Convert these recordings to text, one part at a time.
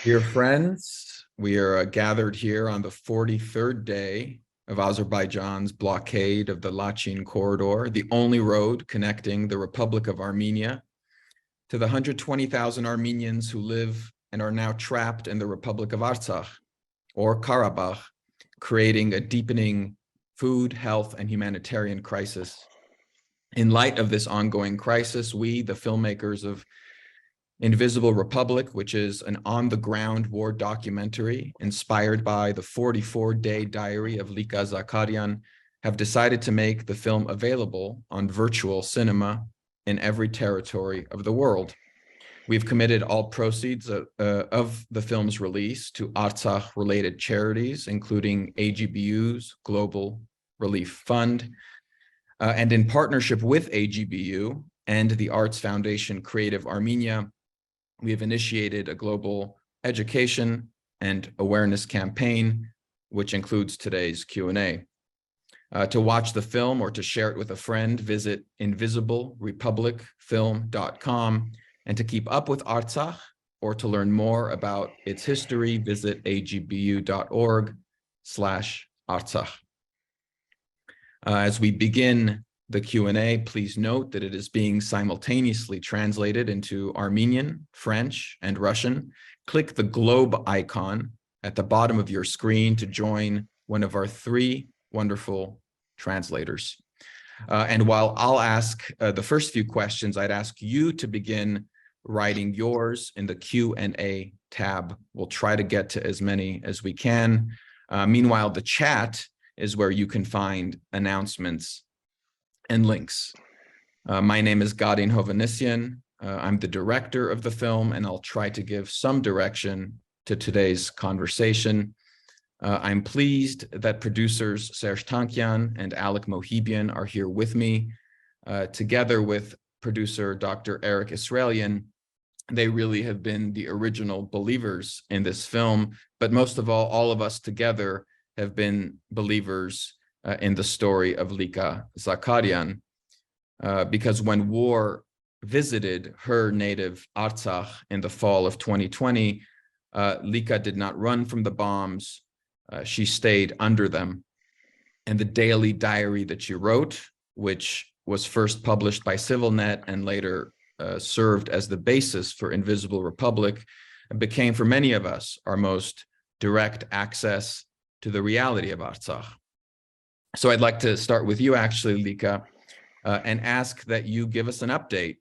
Dear friends, we are gathered here on the 43rd day of Azerbaijan's blockade of the Lachin corridor, the only road connecting the Republic of Armenia to the 120,000 Armenians who live and are now trapped in the Republic of Artsakh, or Karabakh, creating a deepening food, health, and humanitarian crisis. In light of this ongoing crisis, we, the filmmakers of Invisible Republic, which is an on-the-ground war documentary inspired by the 44-day diary of Lika Zakaryan, have decided to make the film available on virtual cinema in every territory of the world. We've committed all proceeds of the film's release to Artsakh-related charities, including AGBU's Global Relief Fund, and in partnership with AGBU and the Arts Foundation Creative Armenia, we have initiated a global education and awareness campaign, which includes today's Q&A. To watch the film or to share it with a friend, visit invisiblerepublicfilm.com. And to keep up with Artsakh or to learn more about its history, visit agbu.org/Artsakh. As we begin the Q&A, please note that it is being simultaneously translated into Armenian, French, and Russian. Click the globe icon at the bottom of your screen to join one of our 3 wonderful translators. And while I'll ask the first few questions, I'd ask you to begin writing yours in the Q&A tab. We'll try to get to as many as we can. Meanwhile, the chat is where you can find announcements and links. My name is Garin Hovannisian. I'm the director of the film, and I'll try to give some direction to today's conversation. I'm pleased that producers Serj Tankian and Alec Mouhibian are here with me, together with producer Dr. Eric Israelian. They really have been the original believers in this film, but most of all of us together have been believers in the story of Lika Zakaryan, because when war visited her native Artsakh in the fall of 2020, Lika did not run from the bombs, she stayed under them. And the daily diary that she wrote, which was first published by CivilNet and later served as the basis for Invisible Republic, became for many of us our most direct access to the reality of Artsakh. So I'd like to start with you, actually, Lika, and ask that you give us an update,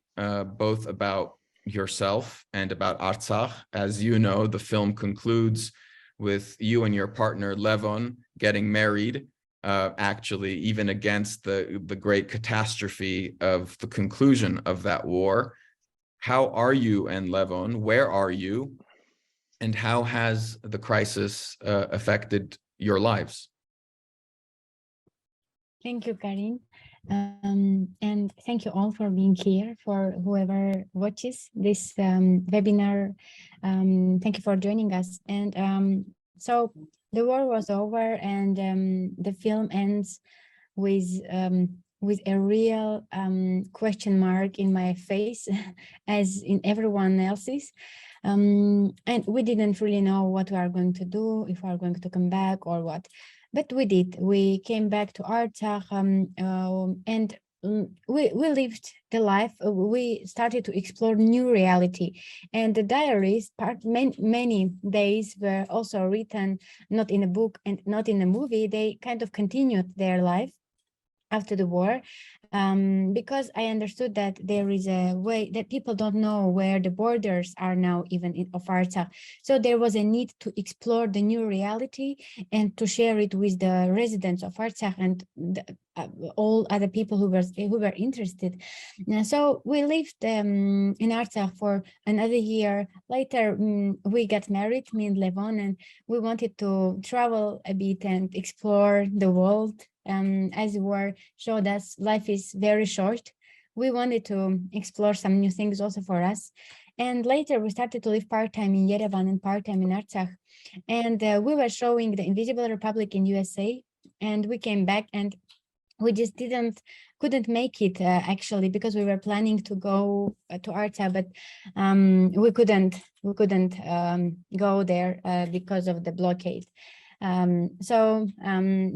both about yourself and about Artsakh. As you know, the film concludes with you and your partner, Levon, getting married, actually, even against the great catastrophe of the conclusion of that war. How are you and Levon? Where are you? And how has the crisis affected your lives? Thank you, Karin. And thank you all for being here, for whoever watches this webinar. Thank you for joining us. And so the war was over, and the film ends with a real question mark in my face, as in everyone else's. And we didn't really know what we are going to do, if we are going to come back or what. But we did. We came back to Artsakh, and we lived the life. We started to explore new reality, and the diaries, many days were also written, not in a book and not in a movie. They kind of continued their life after the war, because I understood that there is a way that people don't know where the borders are now, even of Artsakh. So there was a need to explore the new reality and to share it with the residents of Artsakh and all other people who were interested. So we lived in Artsakh for another year. Later, we got married, me and Levon, and we wanted to travel a bit and explore the world. As the war showed us, life is very short. We wanted to explore some new things also for us. And later we started to live part-time in Yerevan and part-time in Artsakh. And we were showing the Invisible Republic in USA, and we came back, and we just couldn't make it actually, because we were planning to go to Artsakh, but we couldn't go there because of the blockade. So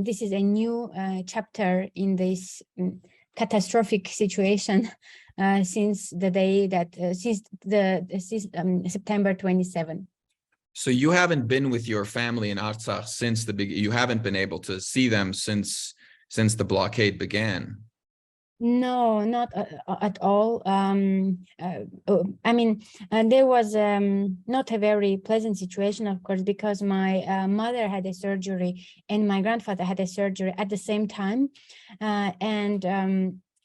this is a new chapter in this catastrophic situation since the day that since September 27. So you haven't been with your family in Artsakh since the beginning. You haven't been able to see them since the blockade began. No, not at all. I mean, there was not a very pleasant situation, of course, because my mother had a surgery and my grandfather had a surgery at the same time. And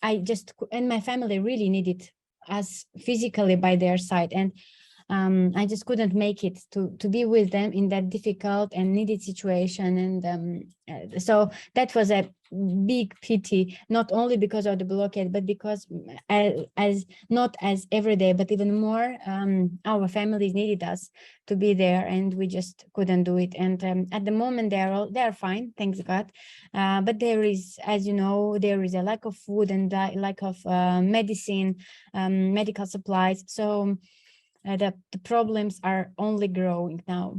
my family really needed us physically by their side. And I just couldn't make it to be with them in that difficult and needed situation. And so that was a big pity, not only because of the blockade, but because as not as every day, but even more, our families needed us to be there, and we just couldn't do it. And at the moment, they're fine, thanks God. But there is, as you know, there is a lack of food and lack of medicine, medical supplies. So the problems are only growing now.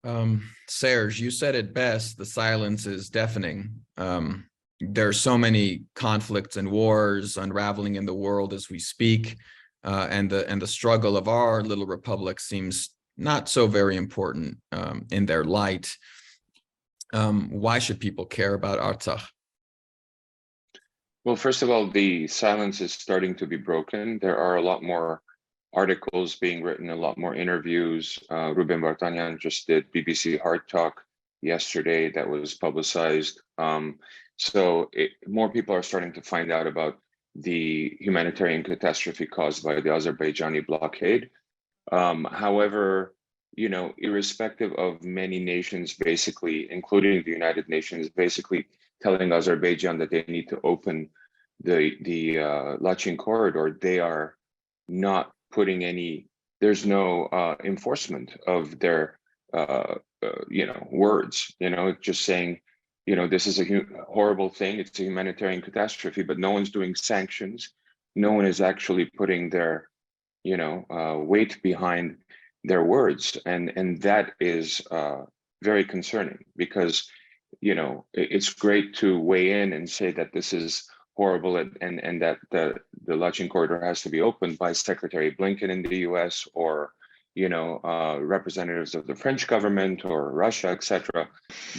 Serj, you said it best, the silence is deafening. There are so many conflicts and wars unraveling in the world as we speak, and the struggle of our little republic seems not so very important in their light. Why should people care about Artsakh? Well, first of all, the silence is starting to be broken. There are a lot more articles being written, a lot more interviews. Ruben Vartanian just did BBC Hard Talk yesterday that was publicized. So more people are starting to find out about the humanitarian catastrophe caused by the Azerbaijani blockade. However, you know, irrespective of many nations, basically, including the United Nations, basically telling Azerbaijan that they need to open the Lachin corridor, they are not putting any, there's no enforcement of their, you know, words, you know, just saying, you know, this is a horrible thing, it's a humanitarian catastrophe, but no one's doing sanctions. No one is actually putting their, you know, weight behind their words. And that is very concerning, because, you know, it's great to weigh in and say that this is horrible and that the Lachin corridor has to be opened by Secretary Blinken in the US, or, you know, representatives of the French government or Russia, etc.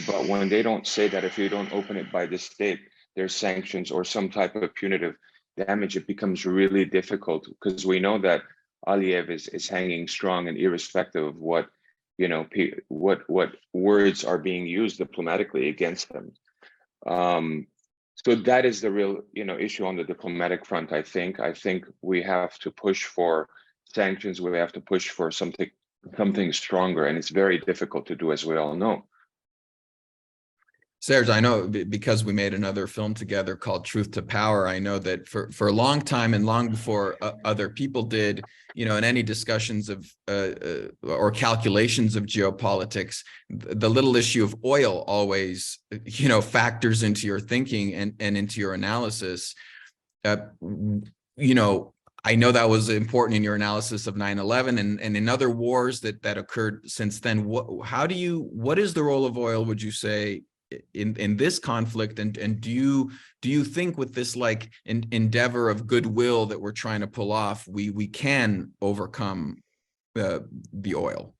But when they don't say that if you don't open it by this date, there's sanctions or some type of punitive damage, it becomes really difficult, because we know that Aliyev is hanging strong, and irrespective of what, you know, what words are being used diplomatically against them. So that is the real, you know, issue on the diplomatic front. I think we have to push for sanctions. We have to push for something stronger, and it's very difficult to do, as we all know. Serj, I know because we made another film together called Truth to Power, I know that for a long time, and long before other people did, you know, in any discussions of or calculations of geopolitics, the little issue of oil always, you know, factors into your thinking and into your analysis. You know, I know that was important in your analysis of 9/11 and in other wars that occurred since then. What is the role of oil, would you say, in this conflict, and do you think with this like endeavor of goodwill that we're trying to pull off, we can overcome the oil?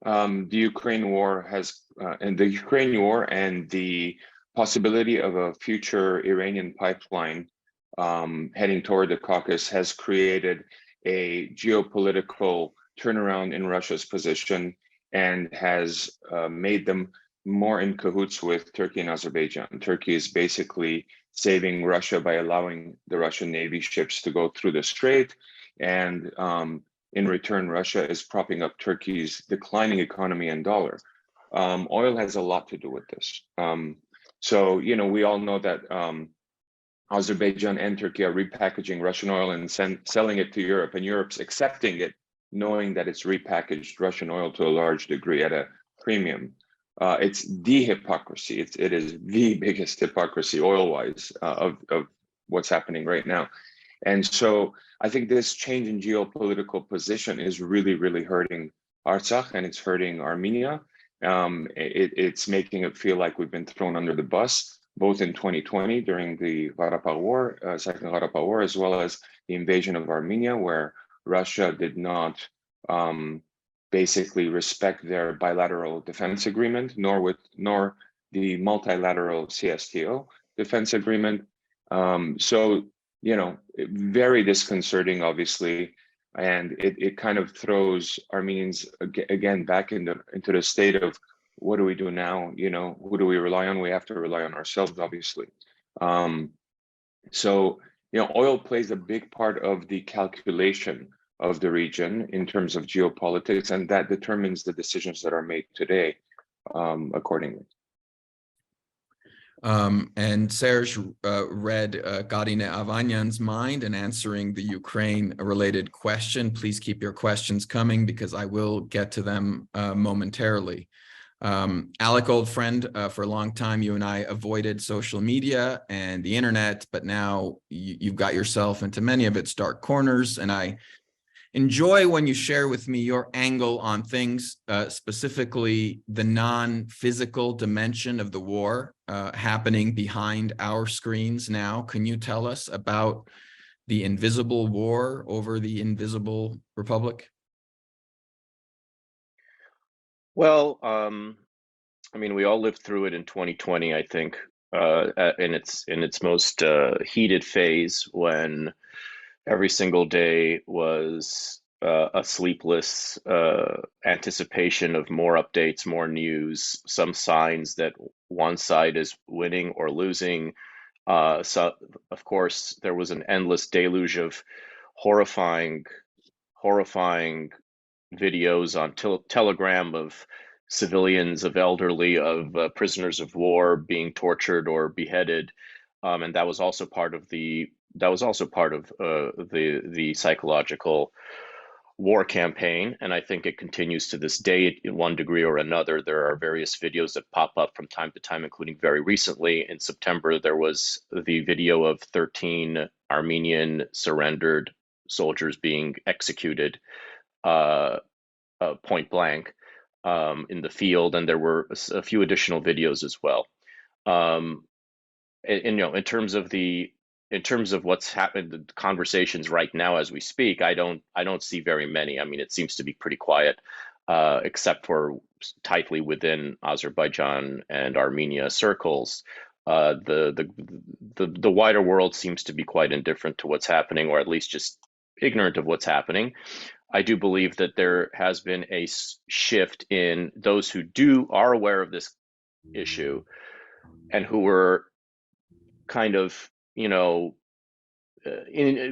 The Ukraine war has and the Ukraine war and the possibility of a future Iranian pipeline heading toward the Caucasus has created a geopolitical turnaround in Russia's position, and has made them more in cahoots with Turkey and Azerbaijan. Turkey is basically saving Russia by allowing the Russian Navy ships to go through the strait, and in return, Russia is propping up Turkey's declining economy and dollar. Oil has a lot to do with this. So, you know, we all know that Azerbaijan and Turkey are repackaging Russian oil and selling it to Europe, and Europe's accepting it, knowing that it's repackaged Russian oil to a large degree at a premium. it's the hypocrisy. It is the biggest hypocrisy oil-wise of what's happening right now. And so I think this change in geopolitical position is really, really hurting Artsakh, and it's hurting Armenia. It's making it feel like we've been thrown under the bus, both in 2020 during the Karabakh War, Second Karabakh War, as well as the invasion of Armenia, where Russia did not basically respect their bilateral defense agreement, nor the multilateral CSTO defense agreement. So, you know, very disconcerting, obviously, and it kind of throws Armenians again back into the state of, what do we do now? You know, who do we rely on? We have to rely on ourselves, obviously. So, you know, oil plays a big part of the calculation of the region in terms of geopolitics, and that determines the decisions that are made today accordingly. And Serj read Garin Hovannisian's mind in answering the Ukraine-related question. Please keep your questions coming, because I will get to them momentarily. Alec, old friend, for a long time, you and I avoided social media and the internet, but now you've got yourself into many of its dark corners, and I enjoy when you share with me your angle on things, specifically the non-physical dimension of the war happening behind our screens now. Can you tell us about the invisible war over the invisible republic? Well, I mean, we all lived through it in 2020, I think, in its most heated phase, when every single day was a sleepless anticipation of more updates, more news, some signs that one side is winning or losing. So, of course, there was an endless deluge of horrifying videos on Telegram of civilians, of elderly, of prisoners of war being tortured or beheaded, and that was also part of the psychological war campaign, and I think it continues to this day in one degree or another. There are various videos that pop up from time to time, including very recently in September. There was the video of 13 Armenian surrendered soldiers being executed point blank in the field, and there were a few additional videos as well. And you know, in terms of what's happened, the conversations right now as we speak, I don't see very many. I mean, it seems to be pretty quiet, except for tightly within Azerbaijan and Armenia circles. The wider world seems to be quite indifferent to what's happening, or at least just ignorant of what's happening. I do believe that there has been a shift in those who are aware of this issue and who were kind of, you know,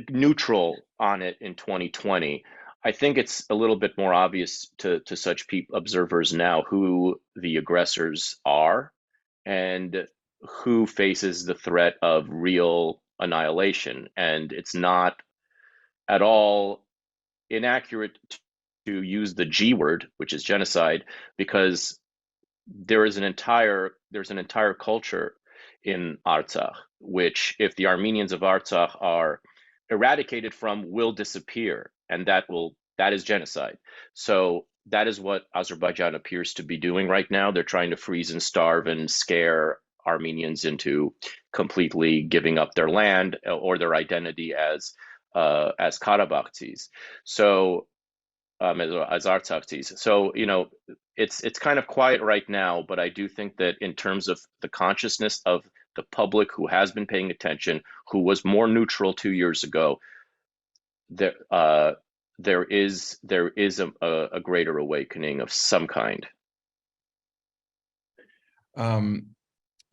neutral on it in 2020. I think it's a little bit more obvious to such observers now who the aggressors are and who faces the threat of real annihilation. And it's not at all inaccurate to use the G word, which is genocide, because there's an entire culture in Artsakh, which, if the Armenians of Artsakh are eradicated from, will disappear, and that is genocide. So that is what Azerbaijan appears to be doing right now. They're trying to freeze and starve and scare Armenians into completely giving up their land or their identity as Karabakhis. So as Artsakh. So, you know, it's kind of quiet right now, but I do think that in terms of the consciousness of the public who has been paying attention, who was more neutral 2 years ago, there is a greater awakening of some kind.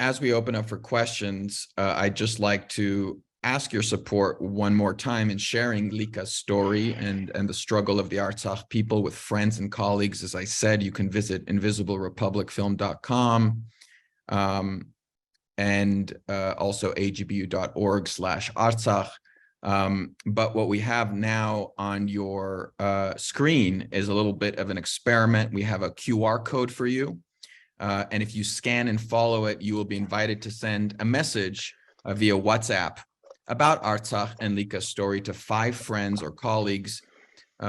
As we open up for questions, I'd just like to ask your support one more time in sharing Lika's story and the struggle of the Artsakh people with friends and colleagues. As I said, you can visit invisiblerepublicfilm.com and also agbu.org/Artsakh. But what we have now on your screen is a little bit of an experiment. We have a QR code for you. And if you scan and follow it, you will be invited to send a message via WhatsApp about Artsakh and Lika's story to 5 friends or colleagues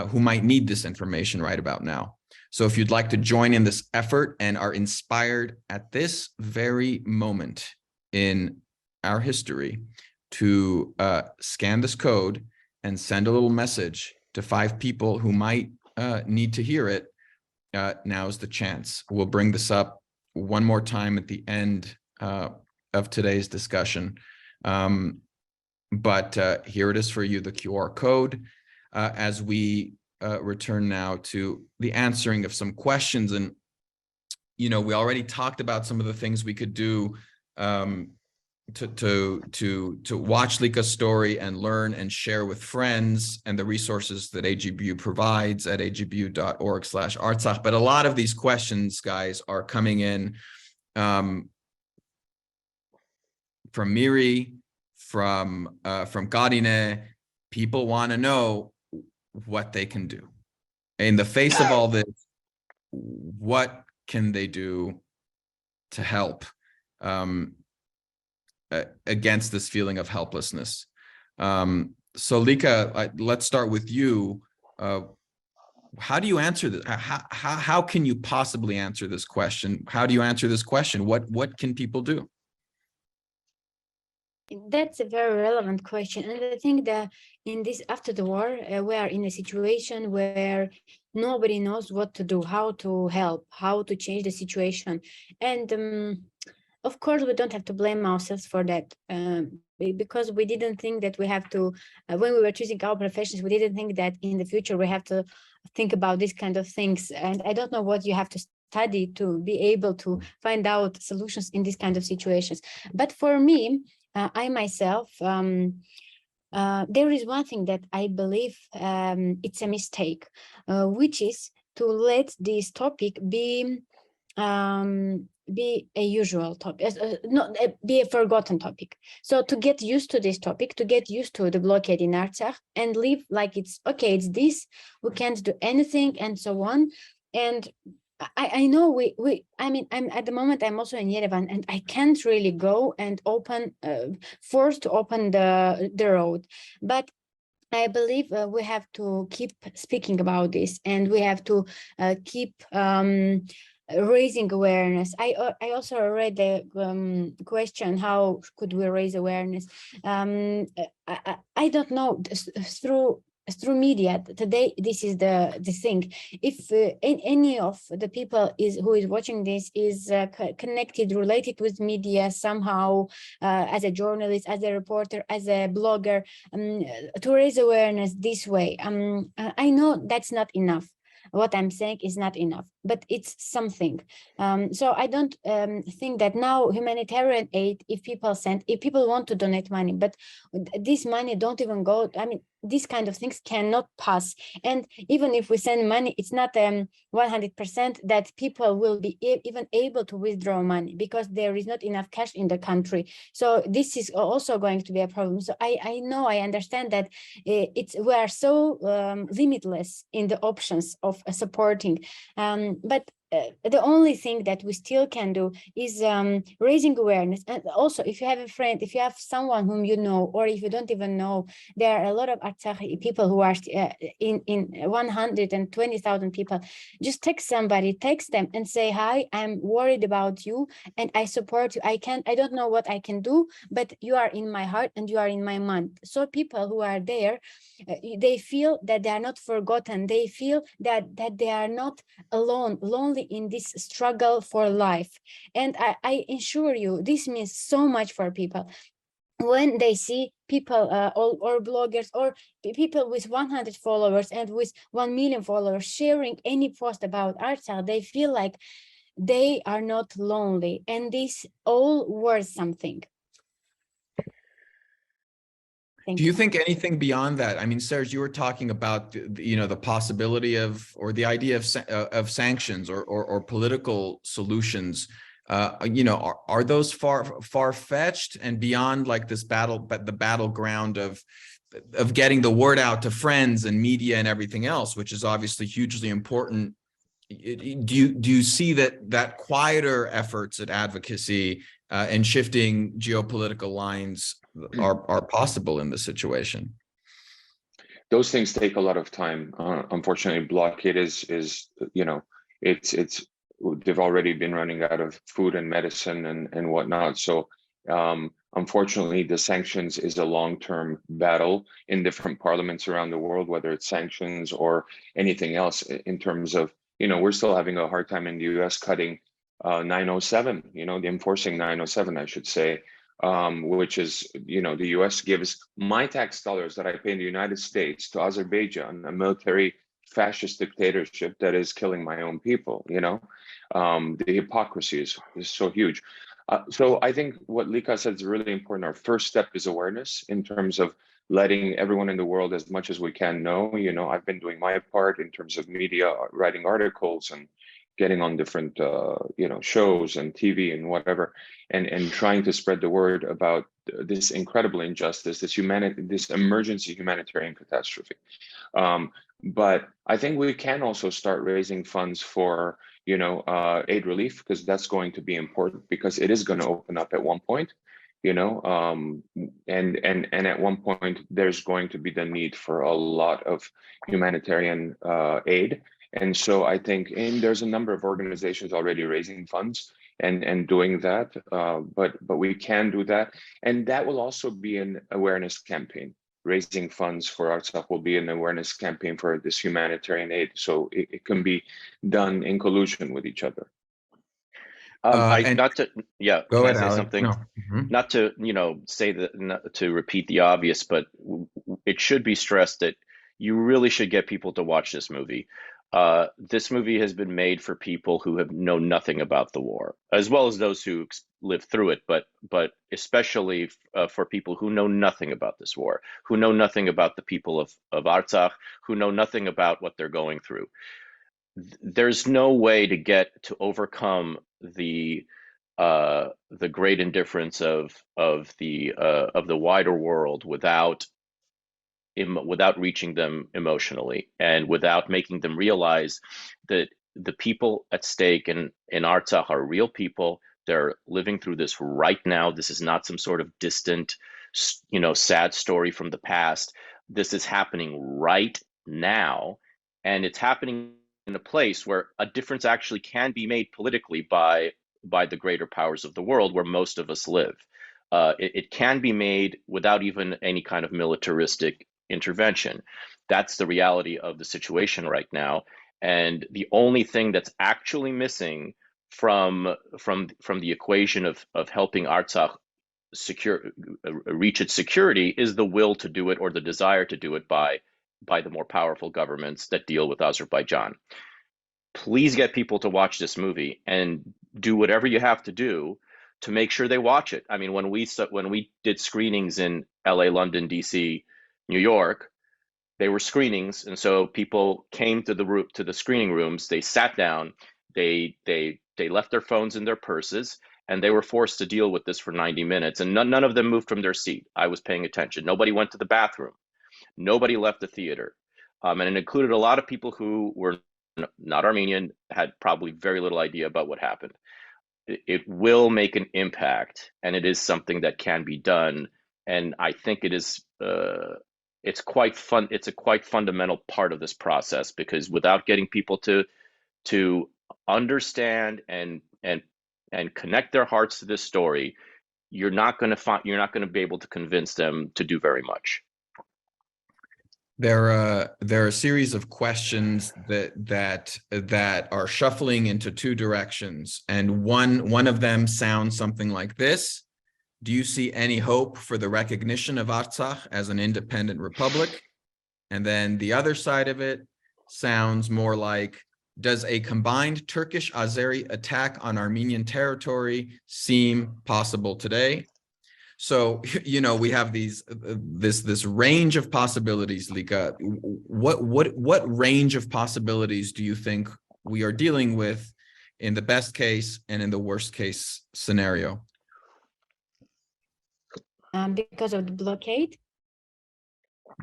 who might need this information right about now. So if you'd like to join in this effort and are inspired at this very moment in our history to scan this code and send a little message to 5 people who might need to hear it, now's the chance. We'll bring this up one more time at the end of today's discussion. But here it is for you, the QR code, as we return now to the answering of some questions. And, we already talked about some of the things we could do to watch Lika's story and learn and share with friends, and the resources that AGBU provides at agbu.org/Artsakh. But a lot of these questions, guys, are coming in from Miri, from Garin. People want to know what they can do. In the face of all this, what can they do to help against this feeling of helplessness? So Lika, let's start with you. How do you answer this? How can you possibly answer this question? How do you answer this question? What can people do? That's a very relevant question. And I think that in this, after the war, we are in a situation where nobody knows what to do, how to help, how to change the situation. And of course, we don't have to blame ourselves for that, because we didn't think that we have to, when we were choosing our professions, we didn't think that in the future we have to think about these kind of things. And I don't know what you have to study to be able to find out solutions in these kind of situations. But for me, I myself, there is one thing that I believe it's a mistake, which is to let this topic be a usual topic, not be a forgotten topic. So to get used to this topic, to get used to the blockade in Artsakh and live like it's okay, it's this, we can't do anything and so on. And I know I mean, I'm at the moment, I'm also in Yerevan and I can't really go and forced to open the road. But I believe we have to keep speaking about this, and we have to keep raising awareness. I also read the question, how could we raise awareness? I don't know, through media today. This is the thing. If any of the people who is watching this is connected, related with media somehow, as a journalist, as a reporter, as a blogger, to raise awareness this way, I know that's not enough. What I'm saying is not enough, but it's something. So I don't think that now humanitarian aid, if people want to donate money, but this money don't even go, I mean, these kind of things cannot pass. And even if we send money, it's not 100% that people will be even able to withdraw money, because there is not enough cash in the country. So this is also going to be a problem. So I know, I understand that we are so limitless in the options of supporting, but the only thing that we still can do is raising awareness. And also, if you have a friend, if you have someone whom you know, or if you don't even know, there are a lot of Artsakh people who are in 120,000 people. Just text them and say, hi, I'm worried about you and I support you. I don't know what I can do, but you are in my heart and you are in my mind. So people who are there, they feel that they are not forgotten. They feel that they are not lonely in this struggle for life. And I assure you, this means so much for people. When they see people or bloggers or people with 100 followers and with 1 million followers sharing any post about Artsakh, they feel like they are not lonely, and this all worth something. Do you think anything beyond that? I mean, Serj, you were talking about the possibility of, or the idea of sanctions or political solutions. Are those far-fetched and beyond like this the battleground of getting the word out to friends and media and everything else, which is obviously hugely important do you see that quieter efforts at advocacy and shifting geopolitical lines are possible in this situation? Those things take a lot of time. Unfortunately, blockade is it's they've already been running out of food and medicine and whatnot. So unfortunately, the sanctions is a long-term battle in different parliaments around the world, whether it's sanctions or anything else. In terms of, we're still having a hard time in the U.S. cutting 907. The enforcing 907, I should say. Which is, the US gives my tax dollars that I pay in the United States to Azerbaijan, a military fascist dictatorship that is killing my own people. The hypocrisy is so huge. So I think what Lika said is really important. Our first step is awareness in terms of letting everyone in the world as much as we can know. I've been doing my part in terms of media, writing articles and getting on different shows and TV and whatever, and trying to spread the word about this incredible injustice, this emergency humanitarian catastrophe. But I think we can also start raising funds for aid relief, because that's going to be important, because it is going to open up at one point, and at one point there's going to be the need for a lot of humanitarian aid. And so I think there's a number of organizations already raising funds and doing that, but we can do that. And that will also be an awareness campaign. Raising funds for Artsakh will be an awareness campaign for this humanitarian aid. So it can be done in collusion with each other. Go ahead, I say Alec. something? No. Not to, say that, not to repeat the obvious, but it should be stressed that you really should get people to watch this movie. This movie has been made for people who know nothing about the war, as well as those who lived through it, but especially for people who know nothing about this war, who know nothing about the people of Artsakh, who know nothing about what they're going through. There's no way to overcome the great indifference of the wider world without reaching them emotionally, and without making them realize that the people at stake in Artsakh are real people. They're living through this right now. This is not some sort of distant, sad story from the past. This is happening right now, and it's happening in a place where a difference actually can be made politically by the greater powers of the world, where most of us live. It can be made without even any kind of militaristic intervention. That's the reality of the situation right now. And the only thing that's actually missing from the equation of helping Artsakh reach its security is the will to do it, or the desire to do it by the more powerful governments that deal with Azerbaijan. Please get people to watch this movie, and do whatever you have to do to make sure they watch it. I mean, when we did screenings in LA, London, DC, New York, they were screenings, and so people came to the screening rooms. They sat down, they left their phones in their purses, and they were forced to deal with this for 90 minutes. And none of them moved from their seat. I was paying attention. Nobody went to the bathroom. Nobody left the theater, and it included a lot of people who were not Armenian, had probably very little idea about what happened. It will make an impact, and it is something that can be done. And I think it is. It's quite fun. It's a quite fundamental part of this process, because without getting people to understand and connect their hearts to this story, you're not going to be able to convince them to do very much. There are a series of questions that are shuffling into two directions, and one of them sounds something like this: do you see any hope for the recognition of Artsakh as an independent republic? And then the other side of it sounds more like, does a combined Turkish-Azeri attack on Armenian territory seem possible today? So, we have this range of possibilities, Lika. What range of possibilities do you think we are dealing with in the best case and in the worst case scenario? Because of the blockade?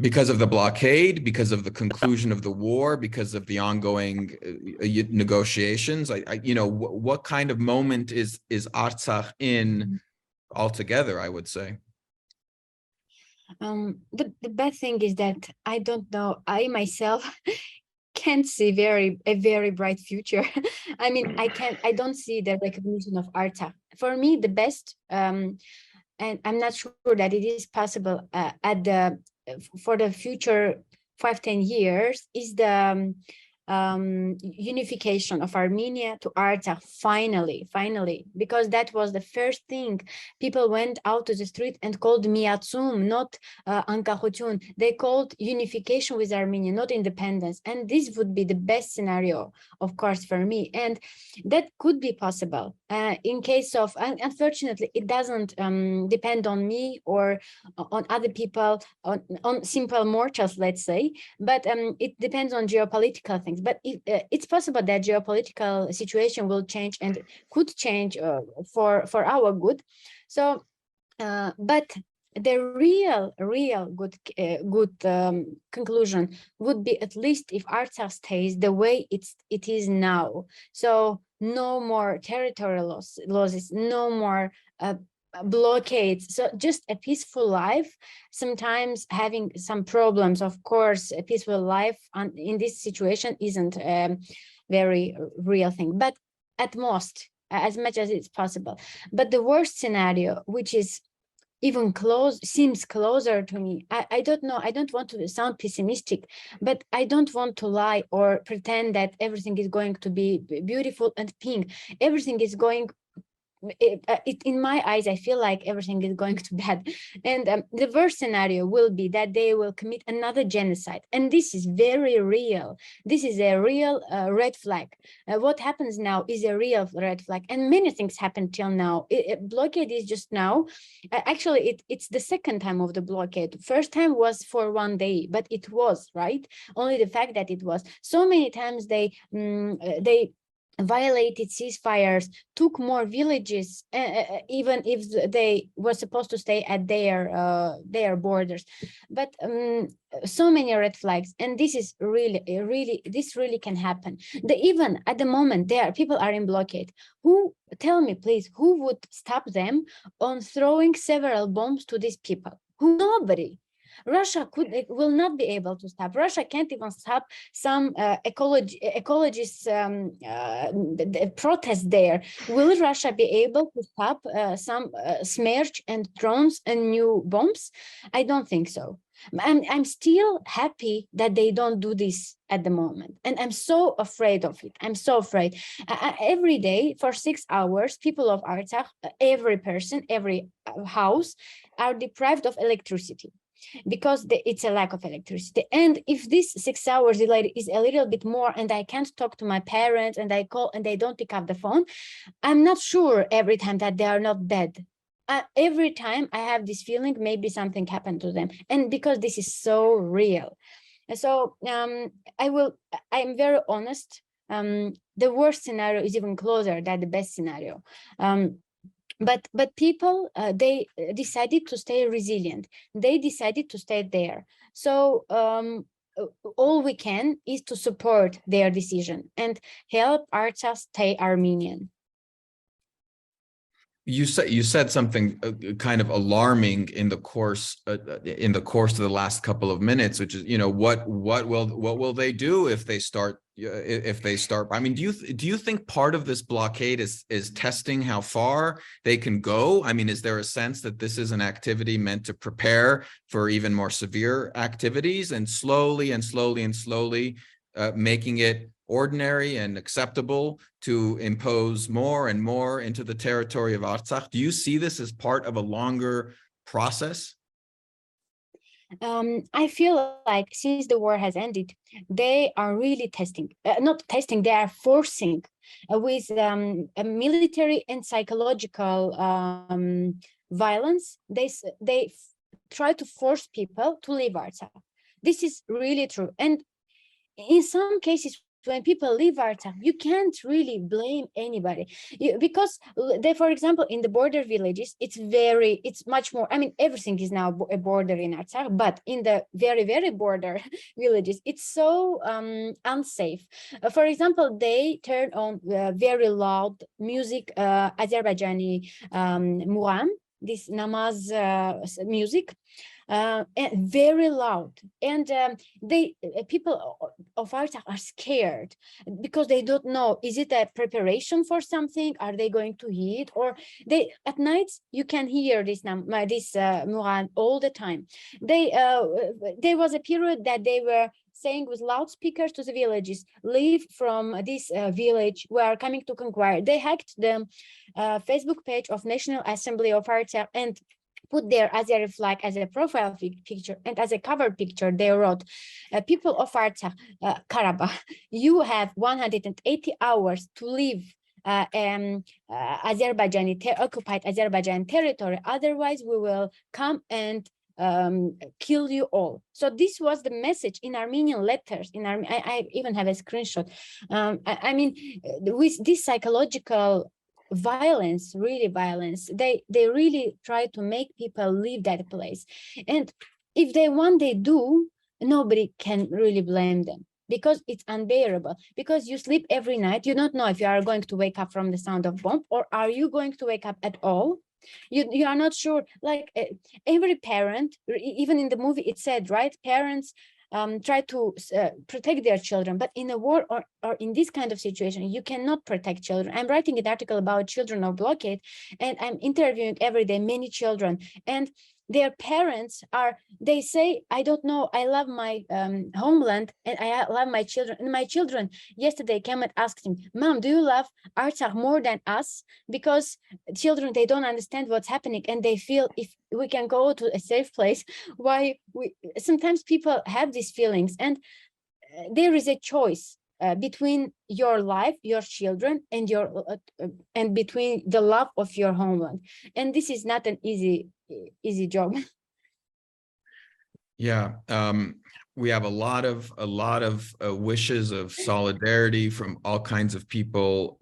Because of the blockade, because of the conclusion of the war, because of the ongoing negotiations. What kind of moment is Artsakh in altogether, I would say? The bad thing is that I don't know. I myself can't see a very bright future. I mean, I don't see the recognition of Artsakh. For me, the best, and I'm not sure that it is possible for the future 5-10 years, is the unification of Armenia to Artsakh, finally, because that was the first thing. People went out to the street and called Miatsum, not Ankahotun. They called unification with Armenia, not independence. And this would be the best scenario, of course, for me. And that could be possible in case of, unfortunately, it doesn't depend on me or on other people, on simple mortals, let's say, but it depends on geopolitical things. But it's possible that geopolitical situation will change and could change for our good. So, but the real good conclusion would be, at least if Artsakh stays the way it is now. So no more territorial losses, no more blockades, so just a peaceful life. Sometimes having some problems, of course. A peaceful life in this situation isn't a very real thing, but at most, as much as it's possible. But the worst scenario, which is even seems closer to me, I don't know, I don't want to sound pessimistic, but I don't want to lie or pretend that everything is going to be beautiful and pink. Everything is going, in my eyes, I feel like everything is going to bad. And the worst scenario will be that they will commit another genocide. And this is very real. This is a real red flag. What happens now is a real red flag. And many things happened till now. Blockade is just now. Actually, it's the second time of the blockade. First time was for 1 day, but it was, right? Only the fact that it was. So many times they violated ceasefires, took more villages, even if they were supposed to stay at their borders. But so many red flags, and this is this really can happen. Even at the moment, people are in blockade. Tell me, please, who would stop them on throwing several bombs to these people? Nobody. Russia will not be able to stop. Russia can't even stop some ecologists protest there. Will Russia be able to stop some Serj and drones and new bombs? I don't think so. I'm still happy that they don't do this at the moment. And I'm so afraid of it. I'm so afraid. Every day for 6 hours, people of Artsakh, every person, every house, are deprived of electricity, because it's a lack of electricity. And if this 6 hours delay is a little bit more, and I can't talk to my parents, and I call and they don't pick up the phone, I'm not sure every time that they are not dead. Every time I have this feeling maybe something happened to them, and because this is so real. So I'm very honest. The worst scenario is even closer than the best scenario. But people, they decided to stay resilient. They decided to stay there. So all we can is to support their decision and help Artsakh stay Armenian. You said something kind of alarming in the course of the last couple of minutes, which is, what will they do if they start? I mean, do you think part of this blockade is testing how far they can go? I mean, is there a sense that this is an activity meant to prepare for even more severe activities, and slowly making it ordinary and acceptable to impose more and more into the territory of Artsakh? Do you see this as part of a longer process? I feel like since the war has ended, they are really they are forcing with a military and psychological violence. They try to force people to leave Artsakh. This is really true. And in some cases, when people leave Artsakh, you can't really blame anybody, because they, for example, in the border villages, it's much more, I mean, everything is now a border in Artsakh, but in the very, very border villages, it's so unsafe. For example, they turn on very loud music, Azerbaijani mugham, this namaz music, and very loud, and people of Artsakh are scared because they don't know, is it a preparation for something, are they going to eat, or they at night you can hear this mugham all the time. There was a period that they were saying with loudspeakers to the villages, leave from this village, we are coming to conquer. They hacked the Facebook page of National Assembly of Artsakh and put their Azeri flag as a profile picture, and as a cover picture they wrote, people of Artsakh, Karabakh, you have 180 hours to leave occupied Azerbaijani territory, otherwise we will come and kill you all. So this was the message in Armenian letters. I even have a screenshot. I mean, with this psychological violence, really violence, they really try to make people leave that place. And if they want, they do. Nobody can really blame them, because it's unbearable, because you sleep every night, you don't know if you are going to wake up from the sound of bomb, or are you going to wake up at all. You are not sure. Like every parent, even in the movie it said, right, parents try to protect their children, but in a war or in this kind of situation, you cannot protect children. I'm writing an article about children of blockade, and I'm interviewing every day many children, and their parents they say, I don't know, I love my homeland and I love my children. And my children yesterday came and asked him, Mom, do you love Artsakh more than us? Because children, they don't understand what's happening, and they feel if we can go to a safe place, why sometimes people have these feelings, and there is a choice between your life, your children, and and between the love of your homeland. And this is not an easy job. Yeah, we have a lot of wishes of solidarity from all kinds of people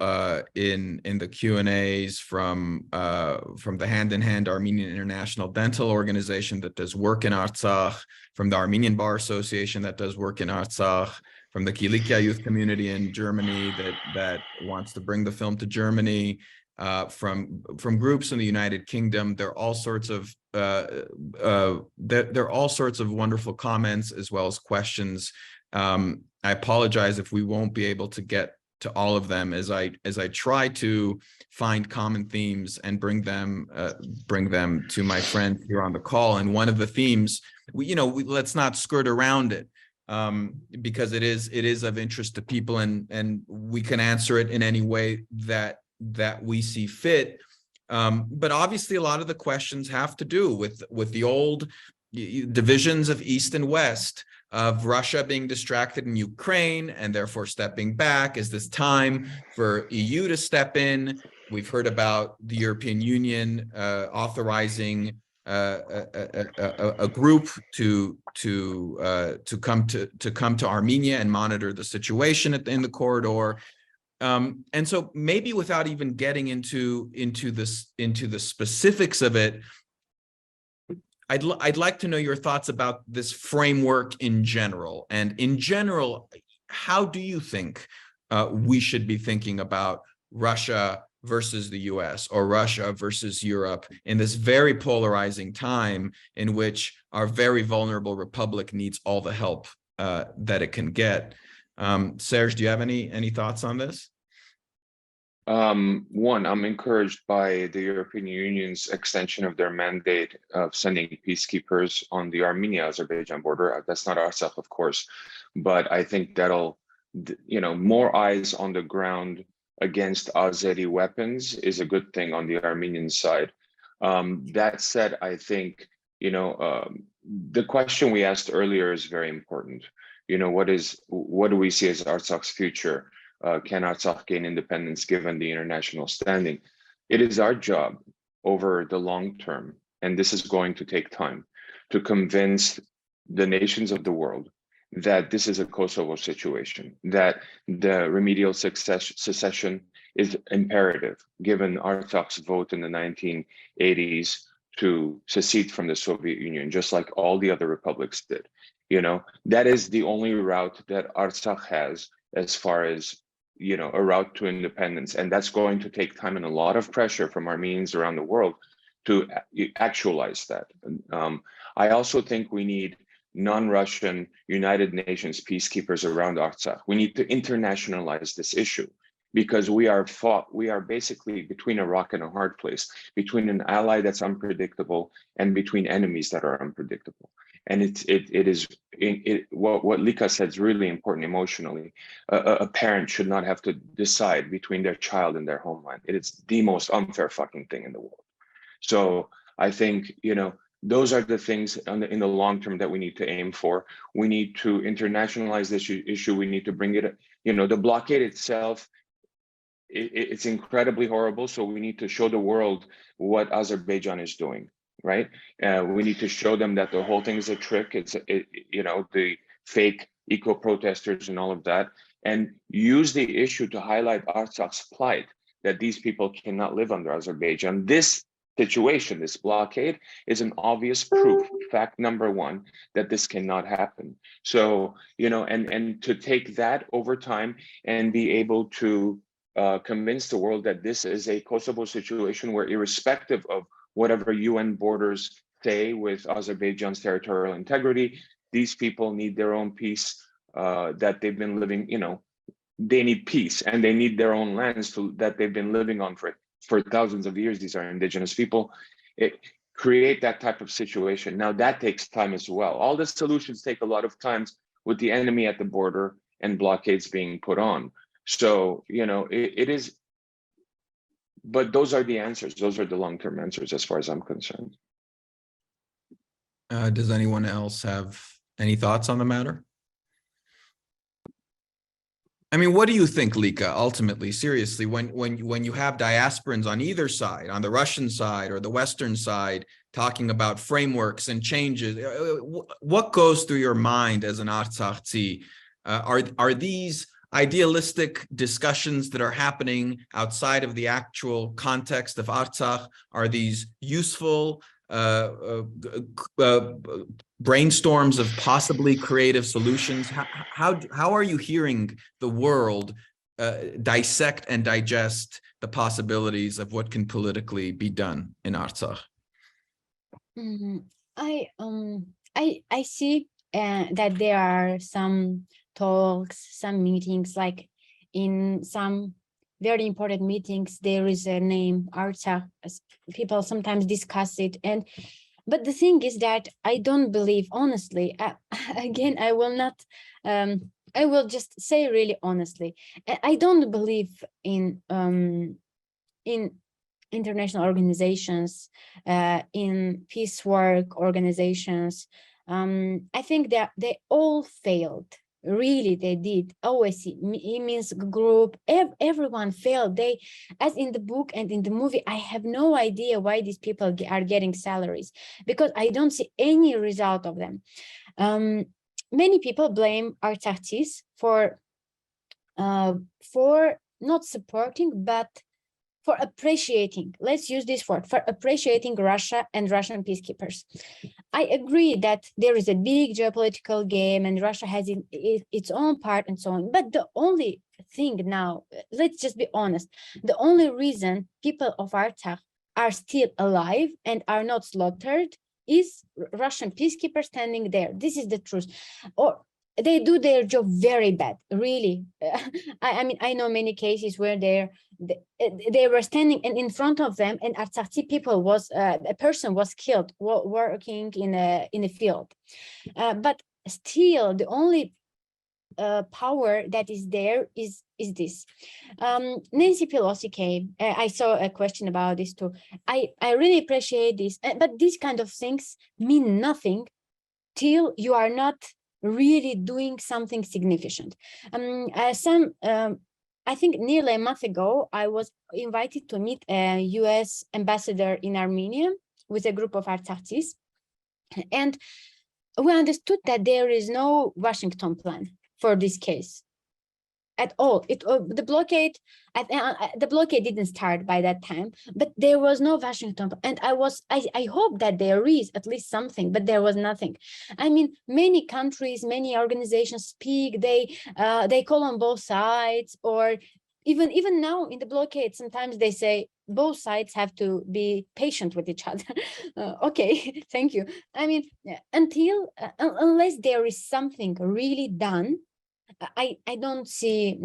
in the Q&As, from the Hand in Hand Armenian International Dental Organization that does work in Artsakh, from the Armenian Bar Association that does work in Artsakh, from the Kilikia youth community in Germany that wants to bring the film to Germany, from groups in the United Kingdom. There are all sorts of wonderful comments as well as questions. I apologize if we won't be able to get to all of them, as I try to find common themes and bring them to my friends here on the call. And one of the themes, let's not skirt around it, because it is of interest to people, and we can answer it in any way that we see fit. But obviously a lot of the questions have to do with the old divisions of East and West, of Russia being distracted in Ukraine and therefore stepping back. Is this time for EU to step in? We've heard about the European Union authorizing a group to come to Armenia and monitor the situation in the corridor. And so maybe without even getting into the specifics of it, I'd like to know your thoughts about this framework in general. And in general, how do you think we should be thinking about Russia versus the US, or Russia versus Europe, in this very polarizing time in which our very vulnerable republic needs all the help that it can get? Serj, do you have any thoughts on this? One, I'm encouraged by the European Union's extension of their mandate of sending peacekeepers on the Armenia-Azerbaijan border. That's not Artsakh, of course, but I think that'll, more eyes on the ground against Azeri weapons is a good thing on the Armenian side. That said, I think, the question we asked earlier is very important. What do we see as Artsakh's future? Can Artsakh gain independence given the international standing? It is our job over the long term, and this is going to take time, to convince the nations of the world that this is a Kosovo situation, that the remedial secession is imperative, given Artsakh's vote in the 1980s to secede from the Soviet Union, just like all the other republics did. You know, that is the only route that Artsakh has as far as, you know, a route to independence. And that's going to take time and a lot of pressure from Armenians around the world to actualize that. I also think we need non-Russian United Nations peacekeepers around Artsakh. We need to internationalize this issue, because we are basically between a rock and a hard place, between an ally that's unpredictable and between enemies that are unpredictable. And what Lika said is really important emotionally. A parent should not have to decide between their child and their homeland. It is the most unfair fucking thing in the world. So I think, you know, those are the things in the long term that we need to aim for. We need to internationalize this issue. We need to bring it, you know, the blockade itself, it's incredibly horrible. So we need to show the world what Azerbaijan is doing, right? We need to show them that the whole thing is a trick. You know, the fake eco-protesters and all of that, and use the issue to highlight Artsakh's plight, that these people cannot live under Azerbaijan. This situation, this blockade, is an obvious proof, fact number one, that this cannot happen. So, you know, and to take that over time and be able to convince the world that this is a Kosovo situation where, irrespective of whatever UN borders say with Azerbaijan's territorial integrity, these people need their own peace, that they've been living, you know, they need peace, and they need their own lands that they've been living on for thousands of years. These are indigenous people. Create that type of situation. Now that takes time as well. All the solutions take a lot of time with the enemy at the border and blockades being put on. So, you know, it is, but those are the answers. Those are the long-term answers as far as I'm concerned. Does anyone else have any thoughts on the matter? I mean, what do you think, Lika, ultimately, seriously, when you have diasporans on either side, on the Russian side or the Western side, talking about frameworks and changes, what goes through your mind as an Artsakhi? Are these idealistic discussions that are happening outside of the actual context of Artsakh? Are these useful brainstorms of possibly creative solutions? How are you hearing the world dissect and digest the possibilities of what can politically be done in Artsakh? I see that there are some talks, some meetings, like in some very important meetings, there is a name, Artsakh. People sometimes discuss it. But the thing is that I don't believe, honestly, again, I will just say really honestly, I don't believe in international organizations, in peace work organizations. I think that they all failed. Really, they did. OSCE, it means group, everyone failed. They, as in the book and in the movie, I have no idea why these people are getting salaries, because I don't see any result of them. Many people blame Artsakhis for not supporting, but for appreciating, let's use this word, for appreciating Russia and Russian peacekeepers. I agree that there is a big geopolitical game and Russia has its own part and so on. But the only thing now, let's just be honest, the only reason people of Artsakh are still alive and are not slaughtered is Russian peacekeepers standing there. This is the truth. Or they do their job very bad, really. I mean, I know many cases where they were standing and in front of them, and Artsakhi people was a person was killed working in a field. But still, the only power that is there is this. Nancy Pelosi came. I saw a question about this too. I really appreciate this, but these kind of things mean nothing till you are not really doing something significant. I think nearly a month ago, I was invited to meet a US ambassador in Armenia with a group of Artsakhis. And we understood that there is no Washington plan for this case at all. The blockade didn't start by that time, but there was no Washington. And I hope that there is at least something, but there was nothing. I mean, many countries, many organizations speak, they call on both sides, or even now in the blockade, sometimes they say both sides have to be patient with each other. Okay, thank you. I mean, unless there is something really done, I don't see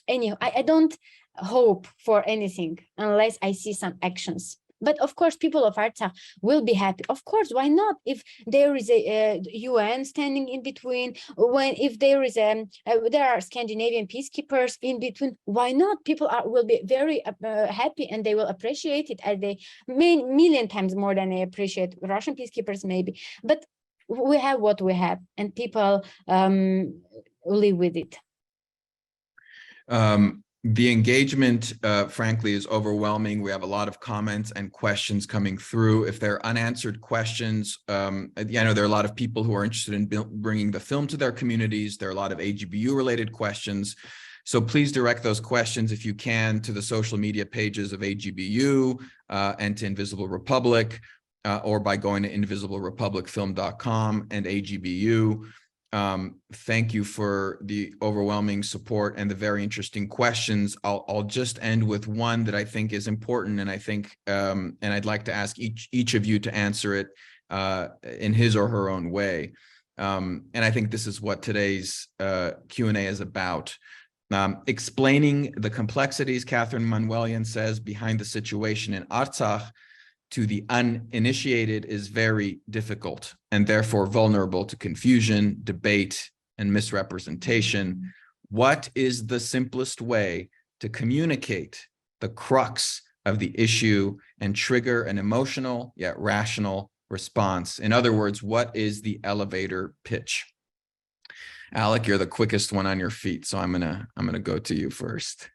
I don't hope for anything unless I see some actions. But of course, people of Artsakh will be happy. Of course, why not? If there is a UN standing in between, if there is there are Scandinavian peacekeepers in between, why not? People will be very happy, and they will appreciate it as they million times more than they appreciate Russian peacekeepers, maybe. But we have what we have, and people live with it. The engagement, frankly, is overwhelming. We have a lot of comments and questions coming through. If there are unanswered questions, I know there are a lot of people who are interested in bringing the film to their communities. There are a lot of AGBU related questions. So please direct those questions, if you can, to the social media pages of AGBU and to Invisible Republic, or by going to invisiblerepublicfilm.com and AGBU. Thank you for the overwhelming support and the very interesting questions. I'll just end with one that I think is important, and I think and I'd like to ask each of you to answer it in his or her own way. And I think this is what today's Q&A is about. Explaining the complexities, Catherine Manuelian says, behind the situation in Artsakh to the uninitiated is very difficult and therefore vulnerable to confusion, debate, and misrepresentation. What is the simplest way to communicate the crux of the issue and trigger an emotional yet rational response? In other words, what is the elevator pitch? Alec, you're the quickest one on your feet, so I'm gonna go to you first.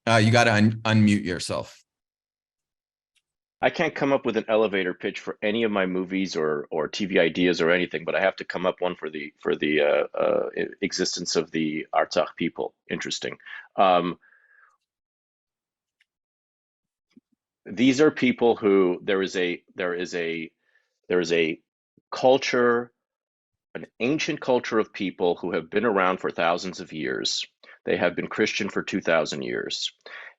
You got to unmute yourself. I can't come up with an elevator pitch for any of my movies or TV ideas or anything, but I have to come up one for the existence of the Artsakh people. Interesting. These are people who there is a culture, an ancient culture of people who have been around for thousands of years. They have been Christian for 2,000 years.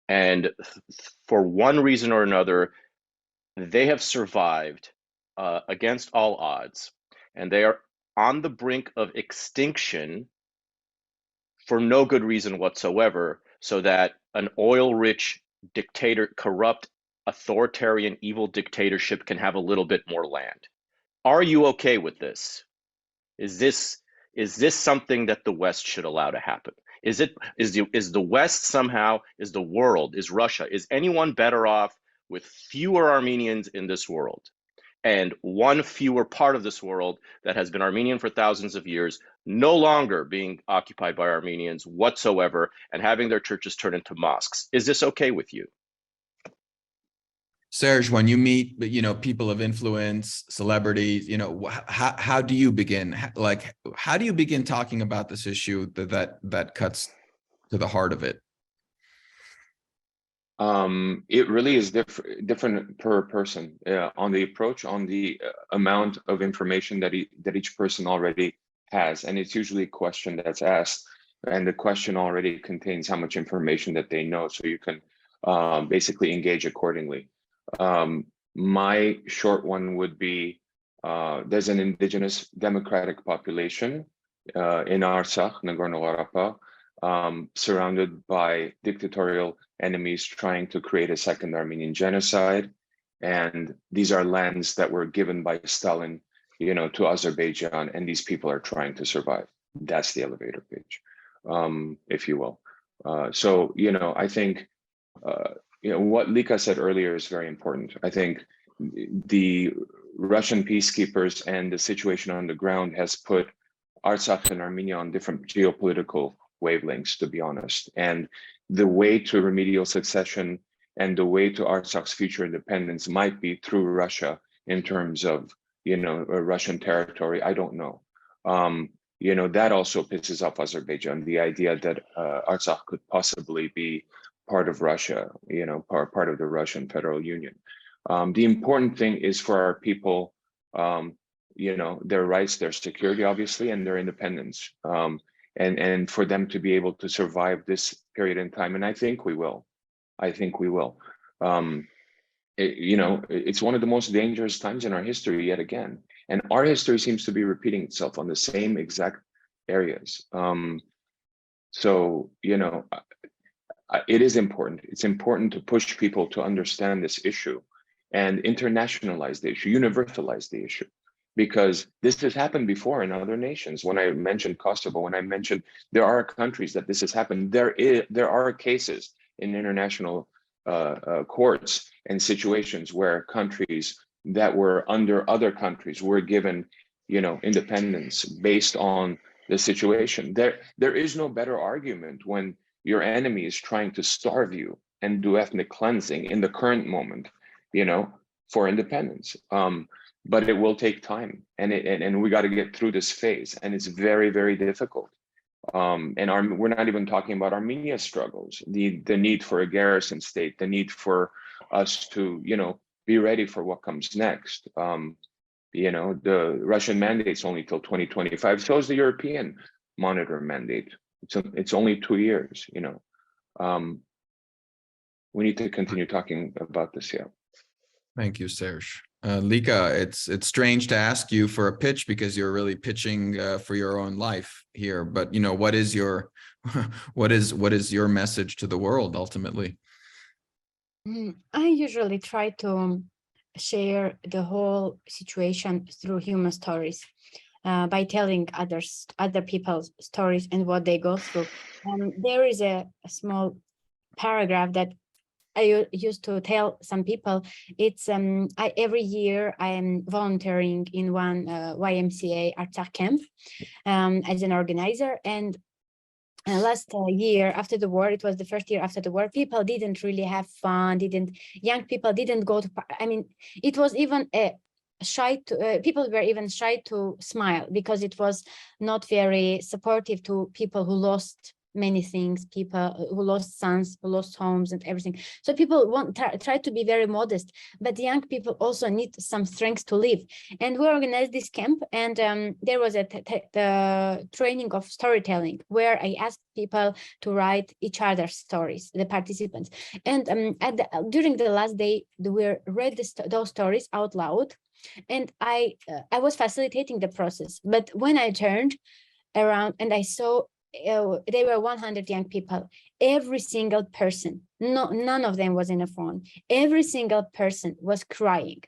And for one reason or another, they have survived against all odds. And they are on the brink of extinction for no good reason whatsoever, so that an oil-rich dictator, corrupt, authoritarian, evil dictatorship can have a little bit more land. Are you okay with this? Is this something that the West should allow to happen? Is the West somehow, is the world, is Russia, is anyone better off with fewer Armenians in this world and one fewer part of this world that has been Armenian for thousands of years, no longer being occupied by Armenians whatsoever and having their churches turn into mosques? Is this okay with you? Serj, when you meet, people of influence, celebrities, how do you begin? How do you begin talking about this issue that cuts to the heart of it? It really is different per person on the approach, on the amount of information that each person already has, and it's usually a question that's asked, and the question already contains how much information that they know, so you can basically engage accordingly. My short one would be, there's an indigenous democratic population in Artsakh, Nagorno-Karabakh, surrounded by dictatorial enemies trying to create a second Armenian genocide. And these are lands that were given by Stalin, to Azerbaijan, and these people are trying to survive. That's the elevator pitch, if you will. So, I think, what Lika said earlier is very important. I think the Russian peacekeepers and the situation on the ground has put Artsakh and Armenia on different geopolitical wavelengths, to be honest. And the way to remedial succession and the way to Artsakh's future independence might be through Russia in terms of, Russian territory. I don't know. That also pisses off Azerbaijan, the idea that Artsakh could possibly be part of Russia, part of the Russian Federal Union. The important thing is for our people, their rights, their security, obviously, and their independence, and for them to be able to survive this period in time. And I think we will. It's one of the most dangerous times in our history yet again. And our history seems to be repeating itself on the same exact areas. It is important. It's important to push people to understand this issue and internationalize the issue, universalize the issue, because this has happened before in other nations. When I mentioned Kosovo, when I mentioned there are countries that this has happened, there are cases in international courts and situations where countries that were under other countries were given, independence based on the situation. There is no better argument when your enemy is trying to starve you and do ethnic cleansing in the current moment, for independence. But it will take time, and we got to get through this phase, and it's very, very difficult. We're not even talking about Armenia's struggles, the need for a garrison state, the need for us to, be ready for what comes next. The Russian mandate's only till 2025. So is the European monitor mandate. It's only 2 years. We need to continue talking about this. Yeah. Thank you, Serj. Lika, it's strange to ask you for a pitch because you're really pitching for your own life here. But what is your what is your message to the world ultimately? I usually try to share the whole situation through human stories, by telling other people's stories and what they go through. There is a small paragraph that I used to tell some people. It's every year I am volunteering in one YMCA Artsakh camp as an organizer, and last year after the war, it was the first year after the war, people didn't really have fun, young people didn't go to, it was even shy to, people were even shy to smile because it was not very supportive to people who lost many things, people who lost sons, who lost homes and everything. So people try to be very modest, but the young people also need some strength to live. And we organized this camp, and there was the training of storytelling where I asked people to write each other's stories, the participants. And during the last day, we read those stories out loud, and I was facilitating the process. But when I turned around and I saw they were 100 young people, every single person, none of them was in a phone, every single person was crying,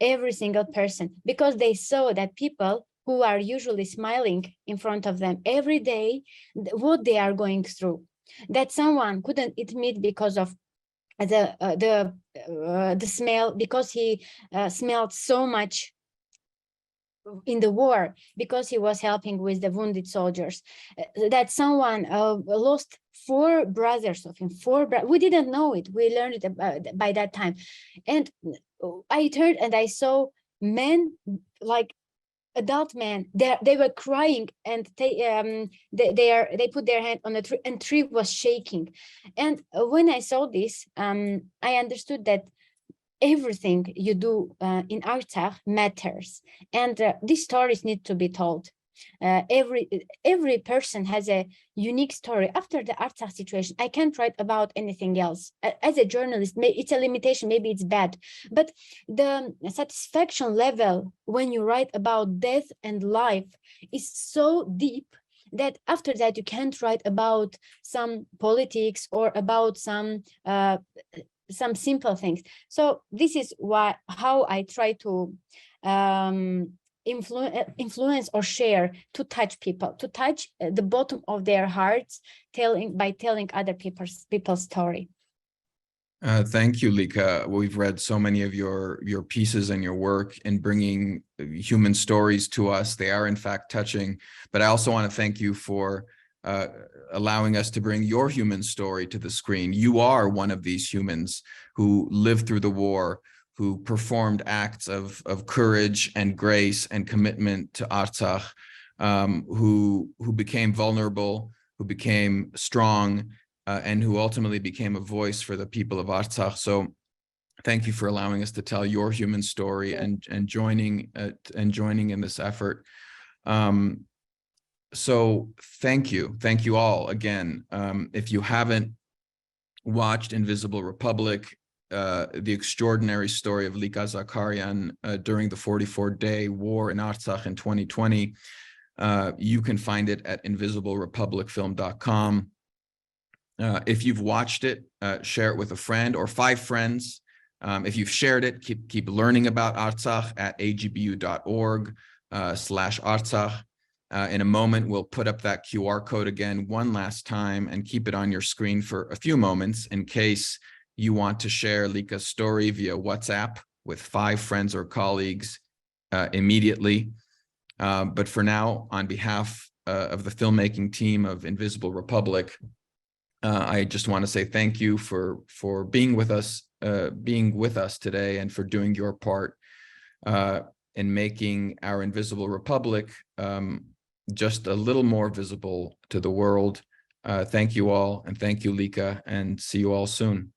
every single person, because they saw that people who are usually smiling in front of them every day, what they are going through, that someone couldn't eat meat because of the smell, because he smelled so much in the war, because he was helping with the wounded soldiers, that someone lost 4 brothers of him, we didn't know it, we learned it by that time. And I turned and I saw men, like adult men, they were crying, and they put their hand on the tree, and tree was shaking. And when I saw this, I understood that everything you do in Artsakh matters, and these stories need to be told. Every person has a unique story. After the Artsakh situation, I can't write about anything else. As a journalist, it's a limitation, maybe it's bad, but the satisfaction level when you write about death and life is so deep that after that you can't write about some politics or about some simple things. So this is how I try to influence or share, to touch people, to touch the bottom of their hearts, by telling other people's story. Thank you, Lika. We've read so many of your pieces and your work in bringing human stories to us. They are in fact touching, but I also want to thank you for allowing us to bring your human story to the screen. You are one of these humans who lived through the war, who performed acts of courage and grace and commitment to Artsakh, who became vulnerable, who became strong, and who ultimately became a voice for the people of Artsakh. So thank you for allowing us to tell your human story and joining in this effort. So thank you all again. If you haven't watched Invisible Republic, the extraordinary story of Lika Zakaryan during the 44-day war in Artsakh in 2020, you can find it at invisiblerepublicfilm.com. If you've watched it, share it with a friend or 5 friends. If you've shared it, keep learning about Artsakh at agbu.org/Artsakh. In a moment, we'll put up that QR code again one last time and keep it on your screen for a few moments in case you want to share Lika's story via WhatsApp with 5 friends or colleagues immediately. But for now, on behalf of the filmmaking team of Invisible Republic, I just want to say thank you for being with us today and for doing your part in making our Invisible Republic just a little more visible to the world. Thank you all, and thank you, Lika, and see you all soon.